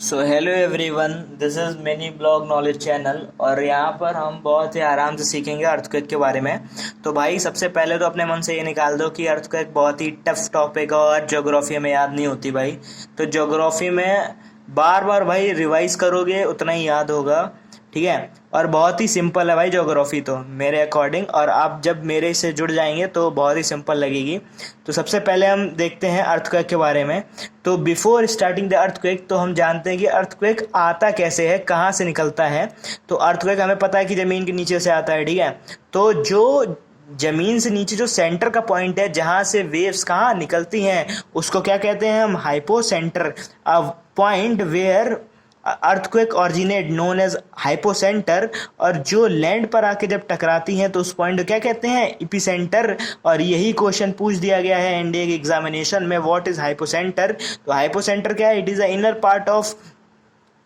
So hello everyone, this is mini blog knowledge channel. और यहाँ पर हम बहुत ही आराम से सीखेंगे अर्थक्वेक के बारे में। तो भाई सबसे पहले तो अपने मन से ये निकाल दो कि अर्थक्वेक बहुत ही टफ टॉपिक है और ज्योग्राफी में याद नहीं होती भाई। तो ज्योग्राफी में बार बार भाई रिवाइज करोगे उतना ही याद होगा, ठीक है। और बहुत ही सिंपल है भाई ज्योग्राफी तो मेरे अकॉर्डिंग, और आप जब मेरे से जुड़ जाएंगे तो बहुत ही सिंपल लगेगी। तो सबसे पहले हम देखते हैं अर्थक्वेक के बारे में। तो बिफोर स्टार्टिंग द अर्थक्वेक, तो हम जानते हैं कि अर्थक्वेक आता कैसे है, कहाँ से निकलता है। तो अर्थक्वेक हमें पता है कि ज़मीन के नीचे से आता है, ठीक है। तो जो जमीन से नीचे जो सेंटर का पॉइंट है जहां से वेव्स कहाँ निकलती हैं उसको क्या कहते हैं हम, hypocentre. A point where earthquake originate known as hypocentre. और जो लैंड पर आके जब टकराती हैं तो उस पॉइंट को क्या कहते हैं, एपिसेंटर। और यही क्वेश्चन पूछ दिया गया है एनडीए के एग्जामिनेशन में, व्हाट इज हाइपोसेंटर। तो हाइपोसेंटर क्या है, it is the inner part of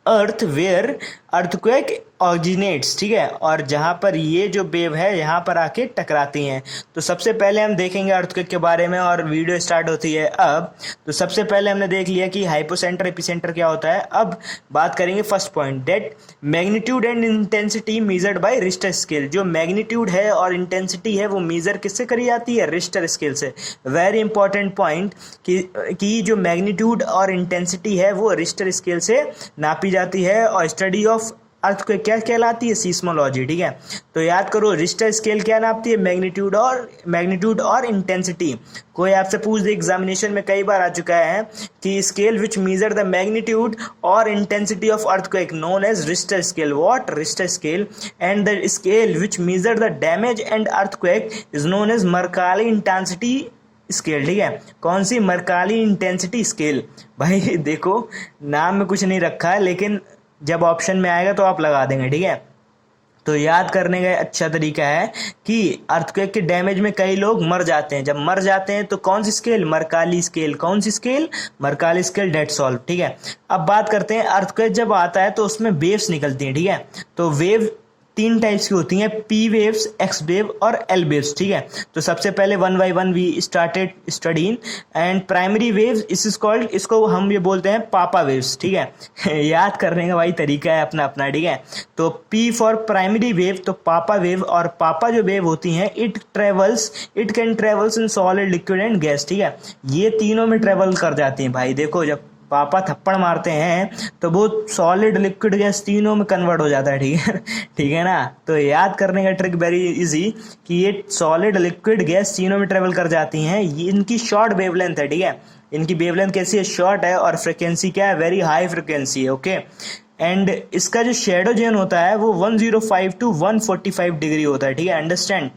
earth where earthquake originates, ठीक है। और जहाँ पर ये जो वेव है यहाँ पर आके टकराती हैं। तो सबसे पहले हम देखेंगे अर्थक्वेक के बारे में, और वीडियो स्टार्ट होती है अब। तो सबसे पहले हमने देख लिया कि हाइपोसेंटर एपिसेंटर क्या होता है। अब बात करेंगे first point, that magnitude and intensity measured by Richter scale. जो मैग्नीट्यूड है और इंटेंसिटी है वो मेजर किससे करी जाती है, रिश्टर स्केल से। वेरी इंपॉर्टेंट पॉइंट कि जो मैग्नीट्यूड और इंटेंसिटी है वो रिश्टर स्केल से नापी जाती है। और स्टडी ऑफ अर्थक्वेक क्या कहलाती है, सीस्मोलॉजी, ठीक है। तो याद करो, रिश्टर स्केल क्या नापती है, मैग्नीट्यूड और इंटेंसिटी। कोई आपसे पूछ दे, एग्जामिनेशन में कई बार आ चुका है कि scale which measure the magnitude और intensity of earthquake known as Richter scale. What, Richter scale. And the scale which measure the damage and earthquake is known as Mercalli intensity scale, ठीक है। कौन सी, मर्काली intensity scale. भाई देखो, नाम में कुछ नहीं रखा है लेकिन जब ऑप्शन में आएगा तो आप लगा देंगे, ठीक है। तो याद करने का अच्छा तरीका है कि अर्थक्वेक के डैमेज में कई लोग मर जाते हैं। जब मर जाते हैं तो कौन सी स्केल, मर्काली स्केल। कौन सी scale, Mercalli scale, that's all, ठीक है। अब बात करते हैं अर्थक्वेक जब आता है तो उसमें वेव्स निकलती हैं, ठीक है। तो वेव तीन टाइप्स की होती हैं, पी वेव्स, एक्स वेव और एल वेव्स, ठीक है। तो सबसे पहले one by one we started studying. And primary waves इस इज कॉल्ड, इसको हम ये बोलते हैं पापा वेव्स, ठीक है। याद करने का भाई तरीका है अपना अपना, ठीक है। तो पी फॉर प्राइमरी वेव, तो पापा वेव। और पापा जो वेव होती हैं, it can travels in solid, liquid and gas, ठीक है। ये तीनों में ट्रेवल कर जाती हैं भाई। देखो, जब पापा थप्पड़ मारते हैं तो वो सॉलिड, लिक्विड, गैस तीनों में कन्वर्ट हो जाता है, ठीक है। ठीक है ना। तो याद करने का ट्रिक वेरी इजी कि ये सॉलिड, लिक्विड, गैस तीनों में ट्रेवल कर जाती हैं। ये इनकी शॉर्ट वेवलेंथ है, ठीक है। इनकी वेवलेंथ कैसी है, शॉर्ट है। और फ्रिक्वेंसी क्या है, वेरी हाई फ्रिक्वेंसी है, ओके। एंड इसका जो शेडो जोन होता है वो 105 टू 145 डिग्री होता है, ठीक है, अंडरस्टैंड।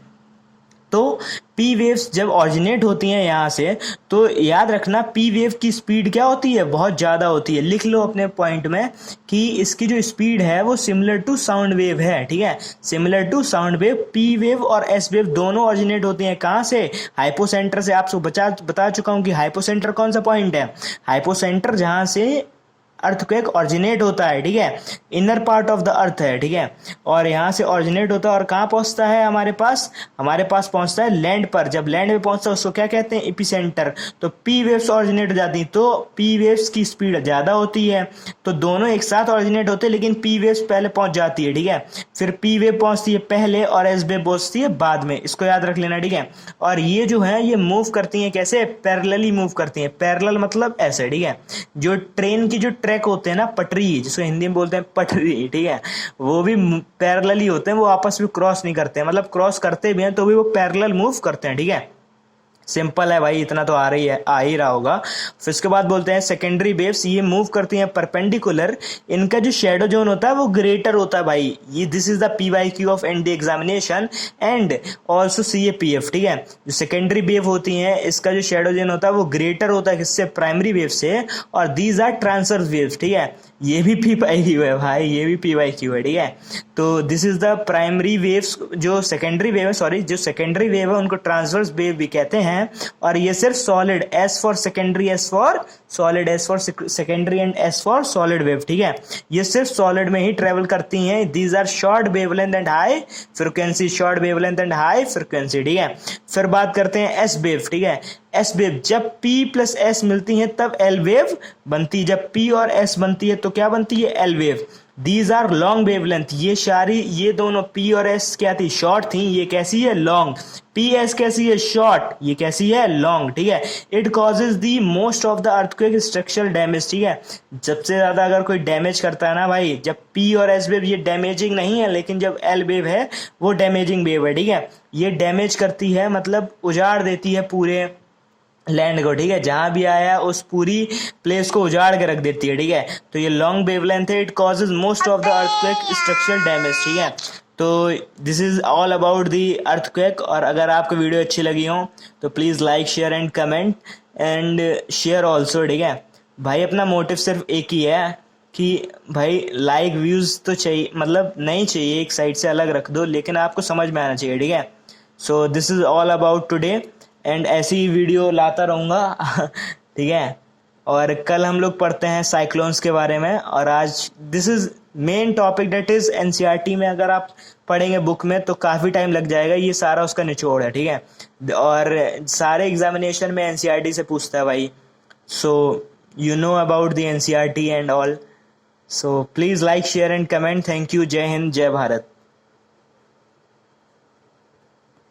तो पी वेव्स जब ऑरिजिनेट होती हैं यहाँ से, तो याद रखना पी वेव की स्पीड क्या होती है, बहुत ज़्यादा होती है। लिख लो अपने पॉइंट में कि इसकी जो स्पीड है वो सिमिलर टू साउंड वेव है, ठीक है, similar to sound wave. P wave और एस वेव दोनों ऑरिजिनेट होती हैं कहाँ से, हाइपोसेंटर से। आपको बता चुका हूँ कि हाइपोसेंटर कौन सा पॉइंट है, हाइपोसेंटर जहाँ से अर्थक्वेक ऑरिजिनेट होता है, ठीक है, inner part of the earth है, ठीक है। और यहाँ से ऑरिजिनेट होता है और कहाँ पहुँचता है, हमारे पास पहुँचता है लैंड पर। जब लैंड पे पहुँचता है उसको क्या कहते हैं, एपिसेंटर। तो पी वेव्स ऑरिजिनेट हो जाती हैं, तो पी वेव्स की स्पीड ज़्यादा होती है। तो दोनों एक साथ ऑरिजिनेट होते हैं लेकिन पी वेव्स पहले पहुँच जाती है, ठीक है। फिर पी वेव पहुँचती है पहले और एस वेव पहुँचती है बाद में, इसको याद रख लेना, ठीक है। और ये जो है ये मूव करती हैं कैसे, पैरेलली मूव करती हैं। पैरेलल मतलब ऐसे, ठीक है। जो ट्रेन की जो ट्रैक होते हैं ना, पटरी, जिसको हिंदी में बोलते हैं पटरी, ठीक है, वो भी पैरेलली होते हैं, वो आपस में क्रॉस नहीं करते हैं। मतलब क्रॉस करते भी हैं तो भी वो पैरेलल मूव करते हैं, ठीक है। सिंपल है भाई, इतना तो आ ही रहा होगा। फिर उसके बाद बोलते हैं सेकेंडरी वेव्स, ये मूव करती हैं परपेंडिकुलर। इनका जो शेडो जोन होता है वो ग्रेटर होता है भाई। ये this is the PYQ of NDA examination and also CAPF, ठीक है। जो सेकेंडरी वेव होती हैं इसका जो शेडो जोन होता है वो ग्रेटर होता है किससे, प्राइमरी वेव से। और दीज आर ट्रांसवर्स वेव्स, ठीक है। ये भी PYQ है भाई, ये भी PYQ है, ठीक है। तो this is the primary waves. जो सेकेंडरी वेव है, जो सेकेंडरी वेव है उनको ट्रांसवर्स वेव भी कहते हैं। और ये सिर्फ solid, S for secondary, S for solid, S for secondary and S for solid wave, ठीक है। ये सिर्फ सॉलिड में ही ट्रेवल करती हैं। These are short wavelength and high frequency, short wavelength and high frequency, ठीक है। फिर बात करते हैं एस वेव, ठीक है। एस वेव, जब P प्लस S मिलती हैं तब एल वेव बनती है, जब P और S बनती है तो क्या बनती है, L wave. These are long wavelength, ये दोनों P और S क्या थी, शॉर्ट थी, ये कैसी है, लॉन्ग। PS कैसी है, शॉर्ट, ये कैसी है, लॉन्ग, ठीक है। It causes the most of the earthquake structural damage, ठीक है। सबसे ज्यादा अगर कोई डैमेज करता है ना भाई, जब P और S वेव ये डैमेजिंग नहीं है, लेकिन जब L वेव है वो डैमेजिंग वेव है, ठीक है। ये डैमेज करती है, मतलब उजाड़ देती है पूरे लैंड को, ठीक है। जहां भी आया उस पूरी प्लेस को उजाड़ के रख देती है, ठीक है। तो ये लॉन्ग वेवलेंथ है, it causes most of the earthquake structural damage, ठीक है। तो this is all about the earthquake. और अगर आपको वीडियो अच्छी लगी हो तो please like, share and comment and share also, ठीक है। भाई अपना मोटिव सिर्फ एक ही है कि भाई लाइक व्यूज़ तो चाहिए, मतलब नहीं चाहिए, एक साइड से अलग रख दो, लेकिन आपको समझ में आना चाहिए, ठीक है। So this is all about today and ऐसी ही वीडियो लाता रहूँगा ठीक है। और कल हम लोग पढ़ते हैं साइक्लोन्स के बारे में, और आज this is main topic date is NCERT में अगर आप पढ़ेंगे बुक में तो काफ़ी टाइम लग जाएगा, ये सारा उसका निचोड़ है, ठीक है। और सारे एग्जामिनेशन में एनसीईआरटी से पूछता है भाई। So you know about the NCERT and all. So please like, share and comment. Thank you. जय हिंद, जय भारत।